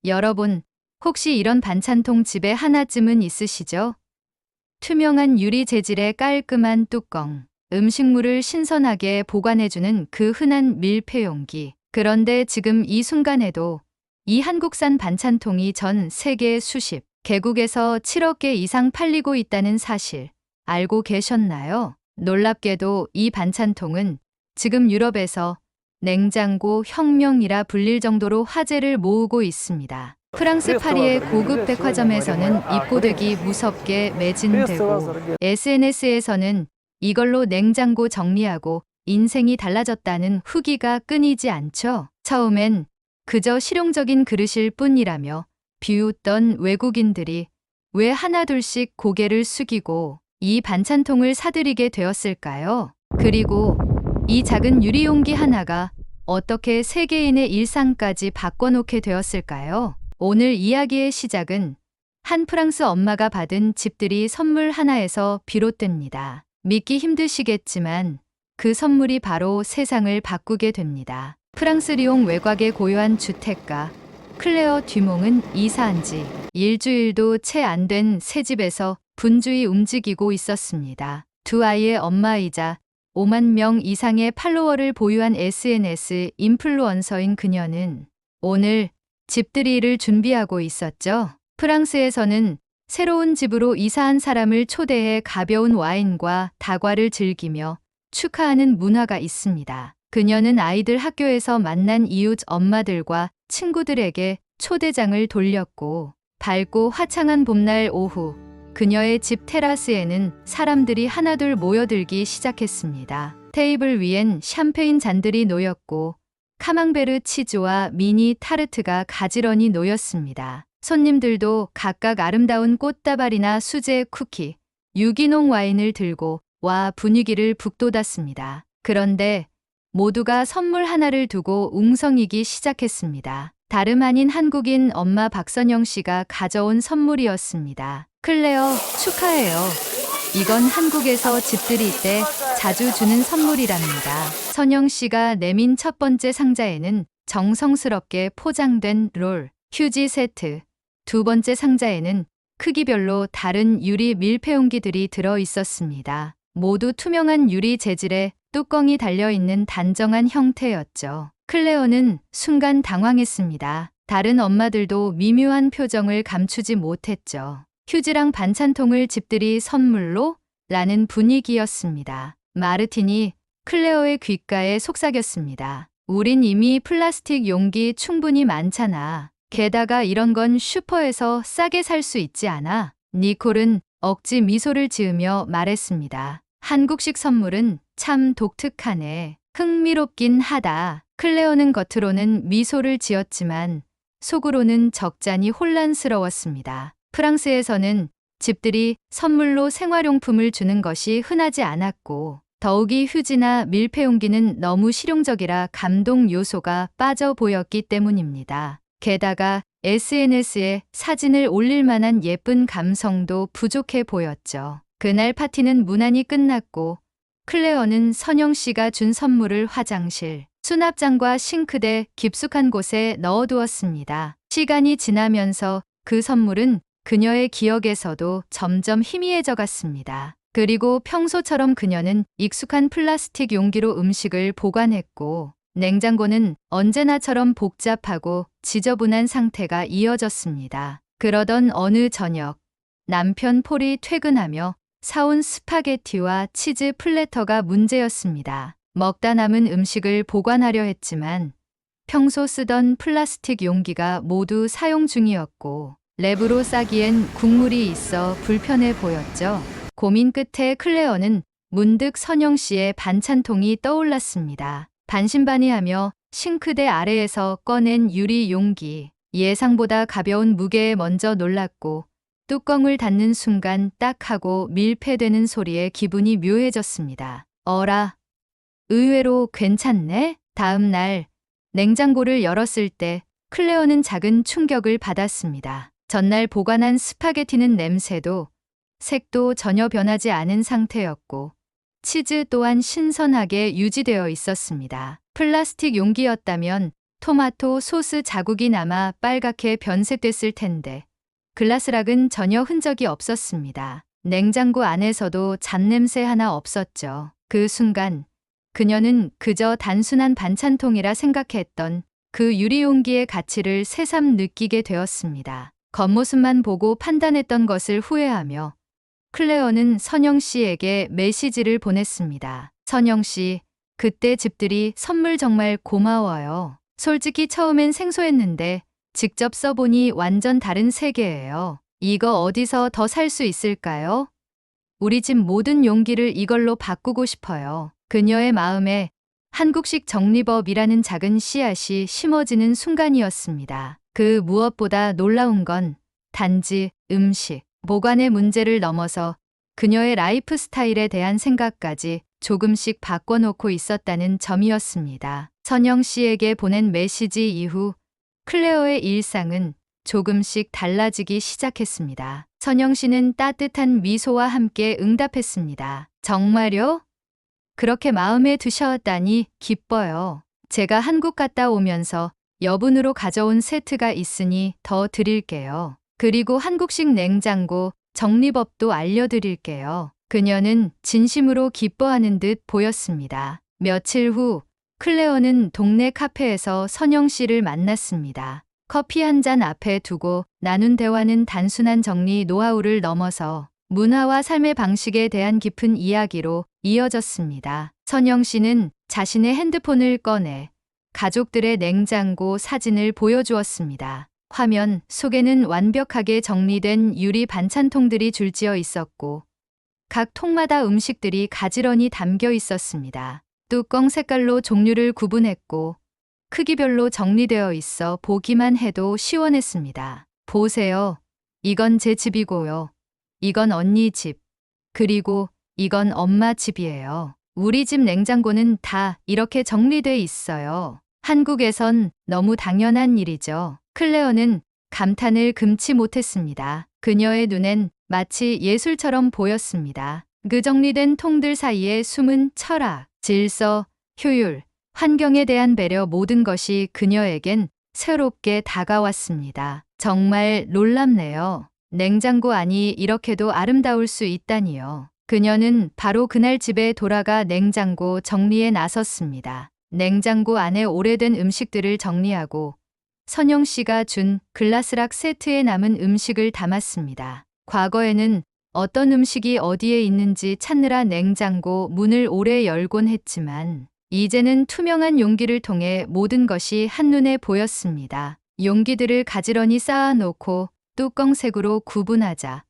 여러분, 혹시 이런 반찬통 집에 하나쯤은 있으시죠? 투명한 유리 재질의 깔끔한 뚜껑, 음식물을 신선하게 보관해주는 그 흔한 밀폐 용기. 그런데 지금 이 순간에도 이 한국산 반찬통이 전 세계 수십 개국에서 7억 개 이상 팔리고 있다는 사실 알고 계셨나요? 놀랍게도 이 반찬통은 지금 유럽에서 냉장고 혁명이라 불릴 정도로 화제를 모으고 있습니다. 프랑스 파리의 고급 백화점에서는 입고되기 무섭게 매진되고 SNS에서는 이걸로 냉장고 정리하고 인생이 달라졌다는 후기가 끊이지 않죠. 처음엔 그저 실용적인 그릇일 뿐이라며 비웃던 외국인들이 왜 하나둘씩 고개를 숙이고 이 반찬통을 사들이게 되었을까요? 그리고 이 작은 유리용기 하나가 어떻게 세계인의 일상까지 바꿔놓게 되었을까요? 오늘 이야기의 시작은 한 프랑스 엄마가 받은 집들이 선물 하나에서 비롯됩니다. 믿기 힘드시겠지만 그 선물이 바로 세상을 바꾸게 됩니다. 프랑스 리옹 외곽의 고요한 주택가 클레어 듀몽은 이사한 지 일주일도 채 안 된 새 집에서 분주히 움직이고 있었습니다. 두 아이의 엄마이자 5만 명 이상의 팔로워를 보유한 SNS 인플루언서인 그녀는 오늘 집들이를 준비하고 있었죠. 프랑스에서는 새로운 집으로 이사한 사람을 초대해 가벼운 와인과 다과를 즐기며 축하하는 문화가 있습니다. 그녀는 아이들 학교에서 만난 이웃 엄마들과 친구들에게 초대장을 돌렸고 밝고 화창한 봄날 오후 그녀의 집 테라스에는 사람들이 하나둘 모여들기 시작했습니다. 테이블 위엔 샴페인 잔들이 놓였고 카망베르 치즈와 미니 타르트가 가지런히 놓였습니다. 손님들도 각각 아름다운 꽃다발이나 수제 쿠키, 유기농 와인을 들고 와 분위기를 북돋았습니다. 그런데 모두가 선물 하나를 두고 웅성이기 시작했습니다. 다름 아닌 한국인 엄마 박선영 씨가 가져온 선물이었습니다. 클레어, 축하해요. 이건 한국에서 집들이 때 자주 주는 선물이랍니다. 선영 씨가 내민 첫 번째 상자에는 정성스럽게 포장된 롤, 휴지 세트, 두 번째 상자에는 크기별로 다른 유리 밀폐용기들이 들어 있었습니다. 모두 투명한 유리 재질의 뚜껑이 달려있는 단정한 형태였죠. 클레어는 순간 당황했습니다. 다른 엄마들도 미묘한 표정을 감추지 못했죠. 휴지랑 반찬통을 집들이 선물로? 라는 분위기였습니다. 마르틴이 클레어의 귓가에 속삭였습니다. 우린 이미 플라스틱 용기 충분히 많잖아. 게다가 이런 건 슈퍼에서 싸게 살 수 있지 않아? 니콜은 억지 미소를 지으며 말했습니다. 한국식 선물은 참 독특하네. 흥미롭긴 하다. 클레어는 겉으로는 미소를 지었지만 속으로는 적잖이 혼란스러웠습니다. 프랑스에서는 집들이 선물로 생활용품을 주는 것이 흔하지 않았고 더욱이 휴지나 밀폐용기는 너무 실용적이라 감동 요소가 빠져 보였기 때문입니다. 게다가 SNS에 사진을 올릴 만한 예쁜 감성도 부족해 보였죠. 그날 파티는 무난히 끝났고 클레어는 선영 씨가 준 선물을 화장실, 수납장과 싱크대 깊숙한 곳에 넣어두었습니다. 시간이 지나면서 그 선물은 그녀의 기억에서도 점점 희미해져 갔습니다. 그리고 평소처럼 그녀는 익숙한 플라스틱 용기로 음식을 보관했고 냉장고는 언제나처럼 복잡하고 지저분한 상태가 이어졌습니다. 그러던 어느 저녁 남편 폴이 퇴근하며 사온 스파게티와 치즈 플래터가 문제였습니다. 먹다 남은 음식을 보관하려 했지만 평소 쓰던 플라스틱 용기가 모두 사용 중이었고 랩으로 싸기엔 국물이 있어 불편해 보였죠. 고민 끝에 클레어는 문득 선영 씨의 반찬통이 떠올랐습니다. 반신반의하며 싱크대 아래에서 꺼낸 유리 용기. 예상보다 가벼운 무게에 먼저 놀랐고 뚜껑을 닫는 순간 딱 하고 밀폐되는 소리에 기분이 묘해졌습니다. 어라, 의외로 괜찮네? 다음 날 냉장고를 열었을 때 클레어는 작은 충격을 받았습니다. 전날 보관한 스파게티는 냄새도 색도 전혀 변하지 않은 상태였고 치즈 또한 신선하게 유지되어 있었습니다. 플라스틱 용기였다면 토마토 소스 자국이 남아 빨갛게 변색됐을 텐데 글라스락은 전혀 흔적이 없었습니다. 냉장고 안에서도 잡냄새 하나 없었죠. 그 순간 그녀는 그저 단순한 반찬통이라 생각했던 그 유리용기의 가치를 새삼 느끼게 되었습니다. 겉모습만 보고 판단했던 것을 후회하며 클레어는 선영 씨에게 메시지를 보냈습니다. 선영 씨, 그때 집들이 선물 정말 고마워요. 솔직히 처음엔 생소했는데 직접 써보니 완전 다른 세계예요. 이거 어디서 더 살 수 있을까요? 우리 집 모든 용기를 이걸로 바꾸고 싶어요. 그녀의 마음에 한국식 정리법이라는 작은 씨앗이 심어지는 순간이었습니다. 그 무엇보다 놀라운 건 단지 음식, 보관의 문제를 넘어서 그녀의 라이프 스타일에 대한 생각까지 조금씩 바꿔놓고 있었다는 점이었습니다. 선영 씨에게 보낸 메시지 이후 클레어의 일상은 조금씩 달라지기 시작했습니다. 선영 씨는 따뜻한 미소와 함께 응답했습니다. 정말요? 그렇게 마음에 드셨다니 기뻐요. 제가 한국 갔다 오면서 여분으로 가져온 세트가 있으니 더 드릴게요. 그리고 한국식 냉장고 정리법도 알려드릴게요. 그녀는 진심으로 기뻐하는 듯 보였습니다. 며칠 후 클레어는 동네 카페에서 선영 씨를 만났습니다. 커피 한 잔 앞에 두고 나눈 대화는 단순한 정리 노하우를 넘어서 문화와 삶의 방식에 대한 깊은 이야기로 이어졌습니다. 선영 씨는 자신의 핸드폰을 꺼내 가족들의 냉장고 사진을 보여주었습니다. 화면 속에는 완벽하게 정리된 유리 반찬통들이 줄지어 있었고 각 통마다 음식들이 가지런히 담겨 있었습니다. 뚜껑 색깔로 종류를 구분했고 크기별로 정리되어 있어 보기만 해도 시원했습니다. 보세요. 이건 제 집이고요. 이건 언니 집. 그리고 이건 엄마 집이에요. 우리 집 냉장고는 다 이렇게 정리돼 있어요. 한국에선 너무 당연한 일이죠. 클레어는 감탄을 금치 못했습니다. 그녀의 눈엔 마치 예술처럼 보였습니다. 그 정리된 통들 사이에 숨은 철학, 질서, 효율, 환경에 대한 배려 모든 것이 그녀에겐 새롭게 다가왔습니다. 정말 놀랍네요. 냉장고 안이 이렇게도 아름다울 수 있다니요. 그녀는 바로 그날 집에 돌아가 냉장고 정리에 나섰습니다. 냉장고 안에 오래된 음식들을 정리하고 선영 씨가 준 글라스락 세트에 남은 음식을 담았습니다. 과거에는 어떤 음식이 어디에 있는지 찾느라 냉장고 문을 오래 열곤 했지만 이제는 투명한 용기를 통해 모든 것이 한눈에 보였습니다. 용기들을 가지런히 쌓아놓고 뚜껑색으로 구분하자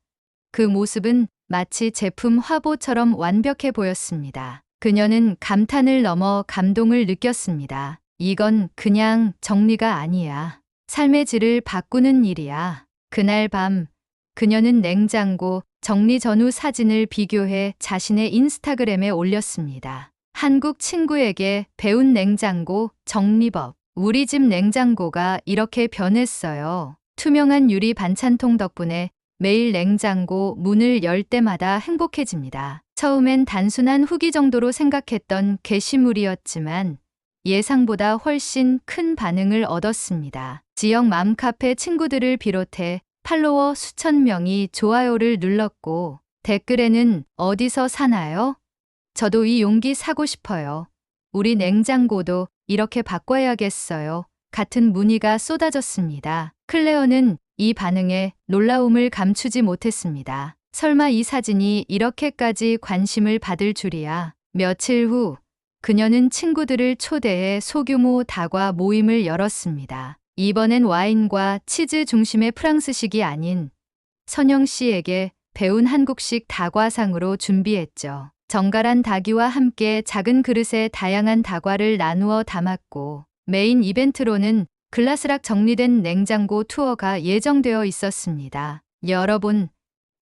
그 모습은 마치 제품 화보처럼 완벽해 보였습니다. 그녀는 감탄을 넘어 감동을 느꼈습니다. 이건 그냥 정리가 아니야. 삶의 질을 바꾸는 일이야. 그날 밤 그녀는 냉장고 정리 전후 사진을 비교해 자신의 인스타그램에 올렸습니다. 한국 친구에게 배운 냉장고 정리법. 우리 집 냉장고가 이렇게 변했어요. 투명한 유리 반찬통 덕분에 매일 냉장고 문을 열 때마다 행복해집니다. 처음엔 단순한 후기 정도로 생각했던 게시물이었지만 예상보다 훨씬 큰 반응을 얻었습니다. 지역 맘카페 친구들을 비롯해 팔로워 수천 명이 좋아요를 눌렀고 댓글에는 어디서 사나요? 저도 이 용기 사고 싶어요. 우리 냉장고도 이렇게 바꿔야겠어요. 같은 문의가 쏟아졌습니다. 클레어는 이 반응에 놀라움을 감추지 못했습니다. 설마 이 사진이 이렇게까지 관심을 받을 줄이야. 며칠 후 그녀는 친구들을 초대해 소규모 다과 모임을 열었습니다. 이번엔 와인과 치즈 중심의 프랑스식이 아닌 선영 씨에게 배운 한국식 다과상으로 준비했죠. 정갈한 닭이와 함께 작은 그릇에 다양한 다과를 나누어 담았고 메인 이벤트로는 글라스락 정리된 냉장고 투어가 예정되어 있었습니다. 여러분,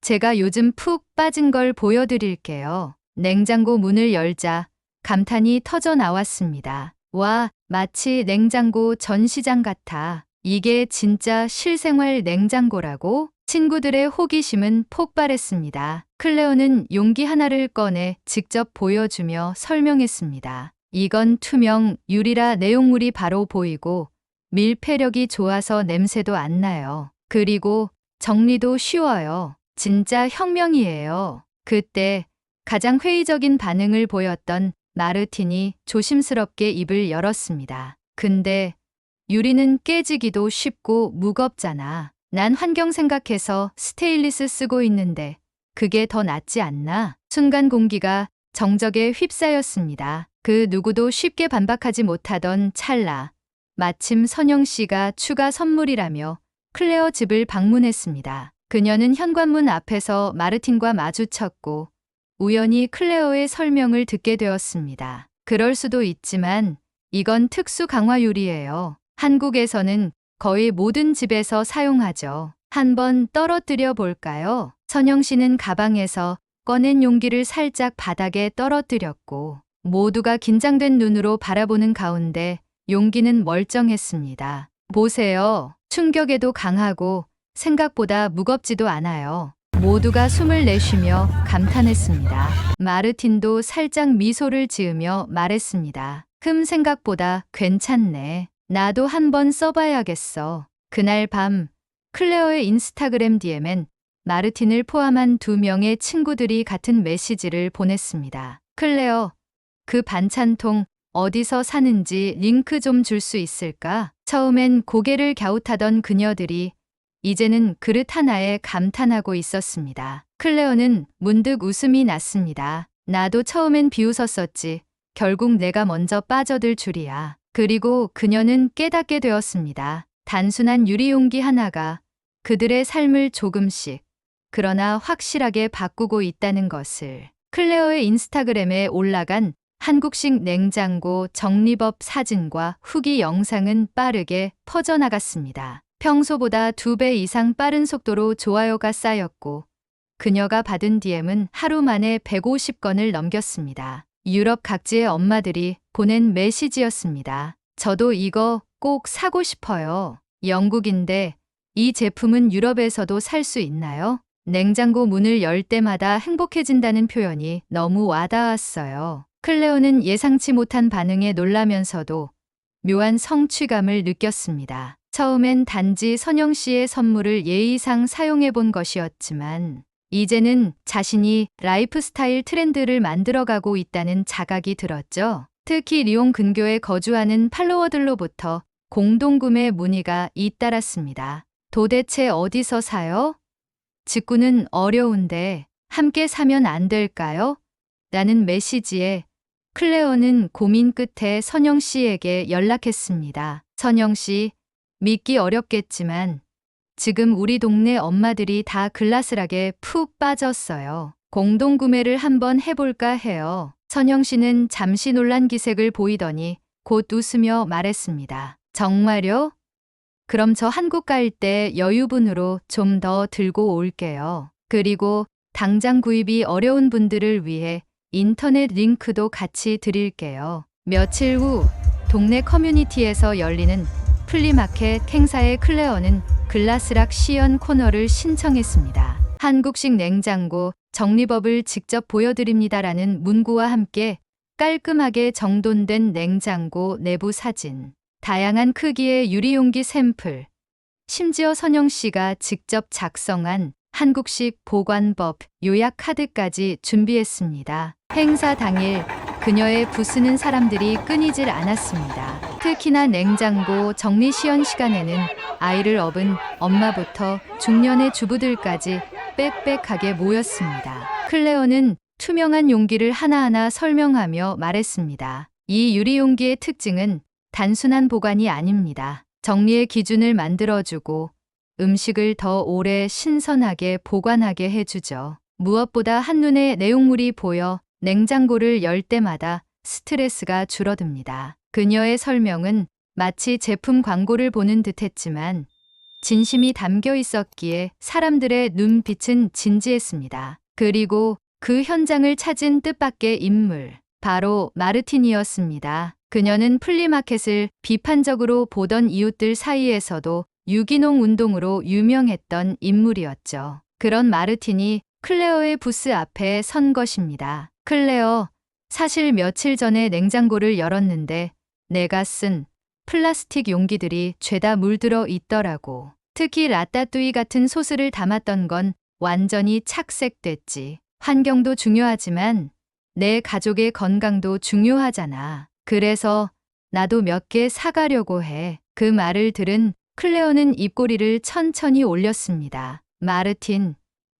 제가 요즘 푹 빠진 걸 보여드릴게요. 냉장고 문을 열자 감탄이 터져 나왔습니다. 와, 마치 냉장고 전시장 같아. 이게 진짜 실생활 냉장고라고? 친구들의 호기심은 폭발했습니다. 클레어는 용기 하나를 꺼내 직접 보여주며 설명했습니다. 이건 투명 유리라 내용물이 바로 보이고 밀폐력이 좋아서 냄새도 안 나요. 그리고 정리도 쉬워요. 진짜 혁명이에요. 그때 가장 회의적인 반응을 보였던 마르틴이 조심스럽게 입을 열었습니다. 근데 유리는 깨지기도 쉽고 무겁잖아. 난 환경 생각해서 스테인리스 쓰고 있는데 그게 더 낫지 않나? 순간 공기가 정적에 휩싸였습니다. 그 누구도 쉽게 반박하지 못하던 찰나. 마침 선영 씨가 추가 선물이라며 클레어 집을 방문했습니다. 그녀는 현관문 앞에서 마르틴과 마주쳤고 우연히 클레어의 설명을 듣게 되었습니다. 그럴 수도 있지만 이건 특수 강화 유리예요. 한국에서는 거의 모든 집에서 사용하죠. 한번 떨어뜨려 볼까요? 선영 씨는 가방에서 꺼낸 용기를 살짝 바닥에 떨어뜨렸고 모두가 긴장된 눈으로 바라보는 가운데 용기는 멀쩡했습니다. 보세요. 충격에도 강하고 생각보다 무겁지도 않아요. 모두가 숨을 내쉬며 감탄했습니다. 마르틴도 살짝 미소를 지으며 말했습니다. 생각보다 괜찮네. 나도 한번 써봐야겠어. 그날 밤 클레어의 인스타그램 DM엔 마르틴을 포함한 2명의 친구들이 같은 메시지를 보냈습니다. 클레어, 그 반찬통 어디서 사는지 링크 좀 줄 수 있을까? 처음엔 고개를 갸웃하던 그녀들이 이제는 그릇 하나에 감탄하고 있었습니다. 클레어는 문득 웃음이 났습니다. 나도 처음엔 비웃었었지. 결국 내가 먼저 빠져들 줄이야. 그리고 그녀는 깨닫게 되었습니다. 단순한 유리용기 하나가 그들의 삶을 조금씩, 그러나 확실하게 바꾸고 있다는 것을. 클레어의 인스타그램에 올라간 한국식 냉장고 정리법 사진과 후기 영상은 빠르게 퍼져나갔습니다. 평소보다 2배 이상 빠른 속도로 좋아요가 쌓였고 그녀가 받은 DM은 하루 만에 150건을 넘겼습니다. 유럽 각지의 엄마들이 보낸 메시지였습니다. 저도 이거 꼭 사고 싶어요. 영국인데 이 제품은 유럽에서도 살 수 있나요? 냉장고 문을 열 때마다 행복해진다는 표현이 너무 와닿았어요. 클레오는 예상치 못한 반응에 놀라면서도 묘한 성취감을 느꼈습니다. 처음엔 단지 선영 씨의 선물을 예의상 사용해 본 것이었지만 이제는 자신이 라이프스타일 트렌드를 만들어가고 있다는 자각이 들었죠. 특히 리옹 근교에 거주하는 팔로워들로부터 공동구매 문의가 잇따랐습니다. 도대체 어디서 사요? 직구는 어려운데 함께 사면 안 될까요? 라는 메시지에 클레어는 고민 끝에 선영 씨에게 연락했습니다. 선영 씨, 믿기 어렵겠지만 지금 우리 동네 엄마들이 다 글라스락에 푹 빠졌어요. 공동구매를 한번 해볼까 해요. 선영 씨는 잠시 놀란 기색을 보이더니 곧 웃으며 말했습니다. 정말요? 그럼 저 한국 갈 때 여유분으로 좀 더 들고 올게요. 그리고 당장 구입이 어려운 분들을 위해 인터넷 링크도 같이 드릴게요. 며칠 후 동네 커뮤니티에서 열리는 플리마켓 행사에 클레어는 글라스락 시연 코너를 신청했습니다. 한국식 냉장고 정리법을 직접 보여드립니다라는 문구와 함께 깔끔하게 정돈된 냉장고 내부 사진, 다양한 크기의 유리용기 샘플, 심지어 선영 씨가 직접 작성한 한국식 보관법 요약 카드까지 준비했습니다. 행사 당일 그녀의 부스는 사람들이 끊이질 않았습니다. 특히나 냉장고 정리 시연 시간에는 아이를 업은 엄마부터 중년의 주부들까지 빽빽하게 모였습니다. 클레어는 투명한 용기를 하나하나 설명하며 말했습니다. 이 유리용기의 특징은 단순한 보관이 아닙니다. 정리의 기준을 만들어주고 음식을 더 오래 신선하게 보관하게 해주죠. 무엇보다 한눈에 내용물이 보여 냉장고를 열 때마다 스트레스가 줄어듭니다. 그녀의 설명은 마치 제품 광고를 보는 듯했지만 진심이 담겨 있었기에 사람들의 눈빛은 진지했습니다. 그리고 그 현장을 찾은 뜻밖의 인물, 바로 마르틴이었습니다. 그녀는 플리마켓을 비판적으로 보던 이웃들 사이에서도 유기농 운동으로 유명했던 인물이었죠. 그런 마르틴이 클레어의 부스 앞에 선 것입니다. 클레어, 사실 며칠 전에 냉장고를 열었는데 내가 쓴 플라스틱 용기들이 죄다 물들어 있더라고. 특히 라따뚜이 같은 소스를 담았던 건 완전히 착색됐지. 환경도 중요하지만 내 가족의 건강도 중요하잖아. 그래서 나도 몇 개 사가려고 해. 그 말을 들은 클레어는 입꼬리를 천천히 올렸습니다. 마르틴,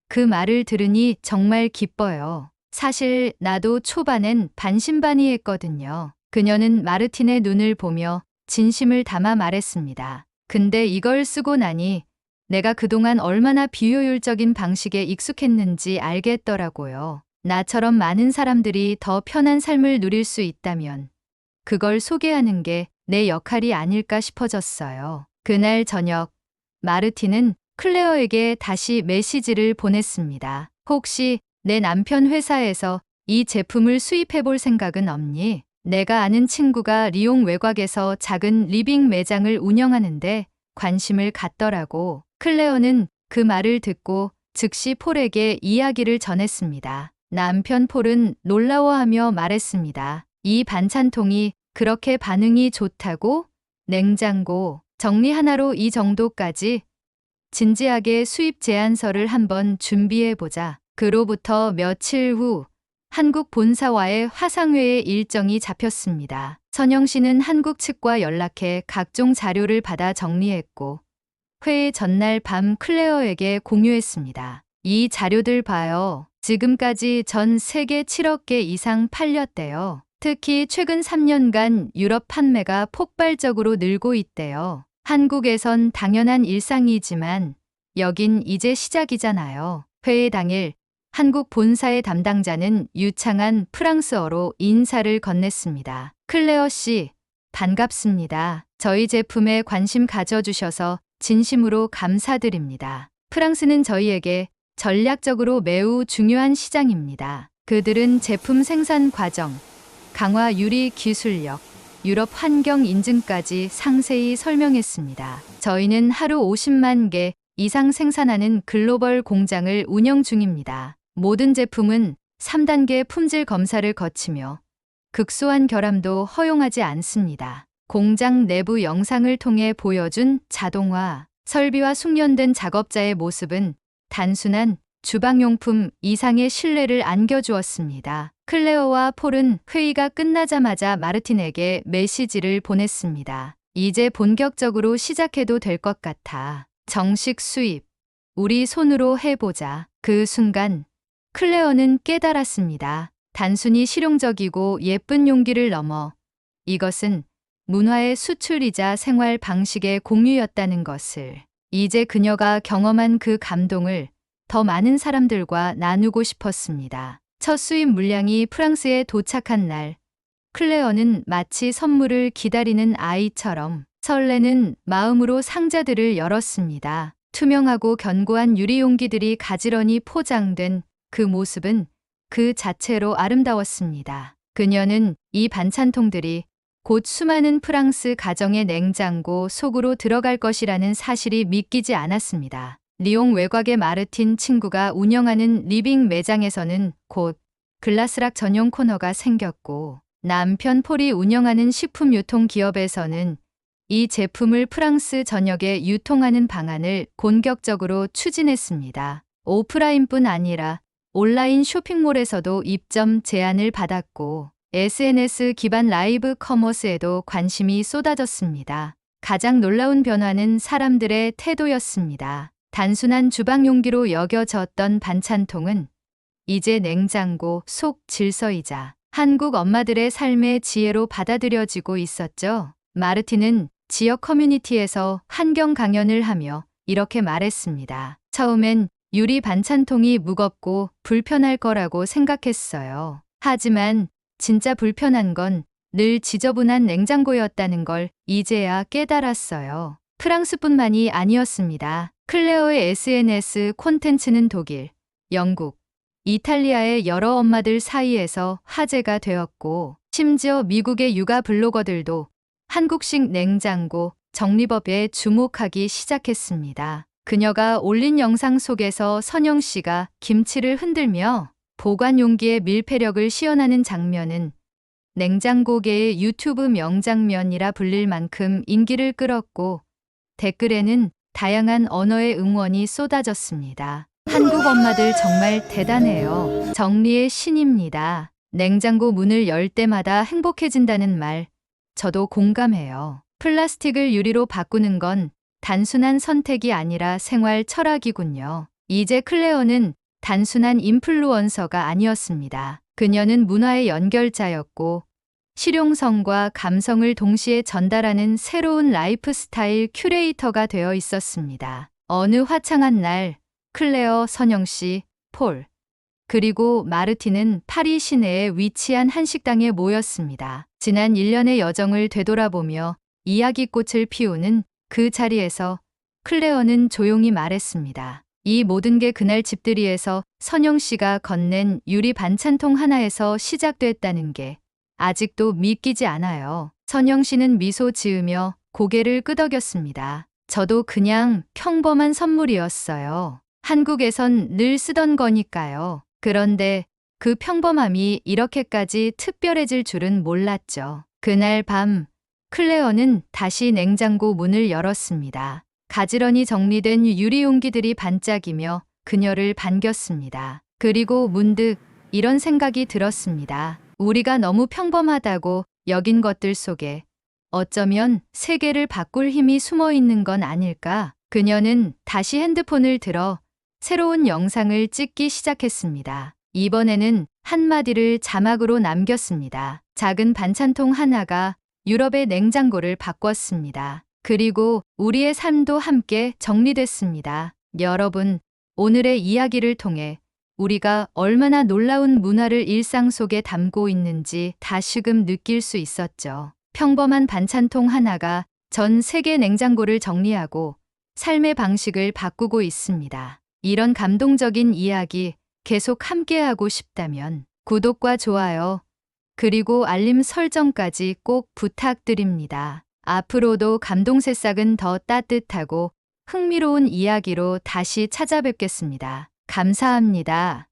그 말을 들으니 정말 기뻐요. 사실 나도 초반엔 반신반의했거든요. 그녀는 마르틴의 눈을 보며 진심을 담아 말했습니다. 근데 이걸 쓰고 나니 내가 그동안 얼마나 비효율적인 방식에 익숙했는지 알겠더라고요. 나처럼 많은 사람들이 더 편한 삶을 누릴 수 있다면 그걸 소개하는 게 내 역할이 아닐까 싶어졌어요. 그날 저녁, 마르틴은 클레어에게 다시 메시지를 보냈습니다. 혹시 내 남편 회사에서 이 제품을 수입해 볼 생각은 없니? 내가 아는 친구가 리옹 외곽에서 작은 리빙 매장을 운영하는데 관심을 갖더라고. 클레어는 그 말을 듣고 즉시 폴에게 이야기를 전했습니다. 남편 폴은 놀라워하며 말했습니다. 이 반찬통이 그렇게 반응이 좋다고? 냉장고 정리 하나로 이 정도까지? 진지하게 수입 제안서를 한번 준비해보자. 그로부터 며칠 후 한국 본사와의 화상회의 일정이 잡혔습니다. 선영 씨는 한국 측과 연락해 각종 자료를 받아 정리했고 회의 전날 밤 클레어에게 공유했습니다. 이 자료들 봐요. 지금까지 전 세계 7억 개 이상 팔렸대요. 특히 최근 3년간 유럽 판매가 폭발적으로 늘고 있대요. 한국에선 당연한 일상이지만 여긴 이제 시작이잖아요. 회의 당일 한국 본사의 담당자는 유창한 프랑스어로 인사를 건넸습니다. 클레어 씨, 반갑습니다. 저희 제품에 관심 가져주셔서 진심으로 감사드립니다. 프랑스는 저희에게 전략적으로 매우 중요한 시장입니다. 그들은 제품 생산 과정, 강화 유리 기술력, 유럽 환경 인증까지 상세히 설명했습니다. 저희는 하루 50만 개 이상 생산하는 글로벌 공장을 운영 중입니다. 모든 제품은 3단계 품질 검사를 거치며 극소한 결함도 허용하지 않습니다. 공장 내부 영상을 통해 보여준 자동화, 설비와 숙련된 작업자의 모습은 단순한 주방용품 이상의 신뢰를 안겨주었습니다. 클레어와 폴은 회의가 끝나자마자 마르틴에게 메시지를 보냈습니다. 이제 본격적으로 시작해도 될 것 같아. 정식 수입. 우리 손으로 해보자. 그 순간 클레어는 깨달았습니다. 단순히 실용적이고 예쁜 용기를 넘어 이것은 문화의 수출이자 생활 방식의 공유였다는 것을. 이제 그녀가 경험한 그 감동을 더 많은 사람들과 나누고 싶었습니다. 첫 수입 물량이 프랑스에 도착한 날, 클레어는 마치 선물을 기다리는 아이처럼 설레는 마음으로 상자들을 열었습니다. 투명하고 견고한 유리 용기들이 가지런히 포장된 그 모습은 그 자체로 아름다웠습니다. 그녀는 이 반찬통들이 곧 수많은 프랑스 가정의 냉장고 속으로 들어갈 것이라는 사실이 믿기지 않았습니다. 리옹 외곽의 마르틴 친구가 운영하는 리빙 매장에서는 곧 글라스락 전용 코너가 생겼고 남편 폴이 운영하는 식품 유통 기업에서는 이 제품을 프랑스 전역에 유통하는 방안을 본격적으로 추진했습니다. 오프라인뿐 아니라 온라인 쇼핑몰에서도 입점 제안을 받았고 SNS 기반 라이브 커머스에도 관심이 쏟아졌습니다. 가장 놀라운 변화는 사람들의 태도였습니다. 단순한 주방 용기로 여겨졌던 반찬통은 이제 냉장고 속 질서이자 한국 엄마들의 삶의 지혜로 받아들여지고 있었죠. 마르틴은 지역 커뮤니티에서 환경 강연을 하며 이렇게 말했습니다. 처음엔 유리 반찬통이 무겁고 불편할 거라고 생각했어요. 하지만 진짜 불편한 건 늘 지저분한 냉장고였다는 걸 이제야 깨달았어요. 프랑스뿐만이 아니었습니다. 클레어의 SNS 콘텐츠는 독일, 영국, 이탈리아의 여러 엄마들 사이에서 화제가 되었고 심지어 미국의 육아 블로거들도 한국식 냉장고 정리법에 주목하기 시작했습니다. 그녀가 올린 영상 속에서 선영 씨가 김치를 흔들며 보관 용기에 밀폐력을 시연하는 장면은 냉장고계의 유튜브 명장면이라 불릴 만큼 인기를 끌었고 댓글에는 다양한 언어의 응원이 쏟아졌습니다. 한국 엄마들 정말 대단해요. 정리의 신입니다. 냉장고 문을 열 때마다 행복해진다는 말, 저도 공감해요. 플라스틱을 유리로 바꾸는 건 단순한 선택이 아니라 생활 철학이군요. 이제 클레어는 단순한 인플루언서가 아니었습니다. 그녀는 문화의 연결자였고 실용성과 감성을 동시에 전달하는 새로운 라이프 스타일 큐레이터가 되어 있었습니다. 어느 화창한 날 클레어, 선영 씨, 폴, 그리고 마르틴은 파리 시내에 위치한 한 식당에 모였습니다. 지난 1년의 여정을 되돌아보며 이야기꽃을 피우는 그 자리에서 클레어는 조용히 말했습니다. 이 모든 게 그날 집들이에서 선영 씨가 건넨 유리 반찬통 하나에서 시작됐다는 게 아직도 믿기지 않아요. 선영 씨는 미소 지으며 고개를 끄덕였습니다. 저도 그냥 평범한 선물이었어요. 한국에선 늘 쓰던 거니까요. 그런데 그 평범함이 이렇게까지 특별해질 줄은 몰랐죠. 그날 밤 클레어는 다시 냉장고 문을 열었습니다. 가지런히 정리된 유리 용기들이 반짝이며 그녀를 반겼습니다. 그리고 문득 이런 생각이 들었습니다. 우리가 너무 평범하다고 여긴 것들 속에 어쩌면 세계를 바꿀 힘이 숨어 있는 건 아닐까? 그녀는 다시 핸드폰을 들어 새로운 영상을 찍기 시작했습니다. 이번에는 한마디를 자막으로 남겼습니다. 작은 반찬통 하나가 유럽의 냉장고를 바꿨습니다. 그리고 우리의 삶도 함께 정리됐습니다. 여러분, 오늘의 이야기를 통해 우리가 얼마나 놀라운 문화를 일상 속에 담고 있는지 다시금 느낄 수 있었죠. 평범한 반찬통 하나가 전 세계 냉장고를 정리하고 삶의 방식을 바꾸고 있습니다. 이런 감동적인 이야기 계속 함께하고 싶다면 구독과 좋아요, 그리고 알림 설정까지 꼭 부탁드립니다. 앞으로도 감동 새싹은 더 따뜻하고 흥미로운 이야기로 다시 찾아뵙겠습니다. 감사합니다.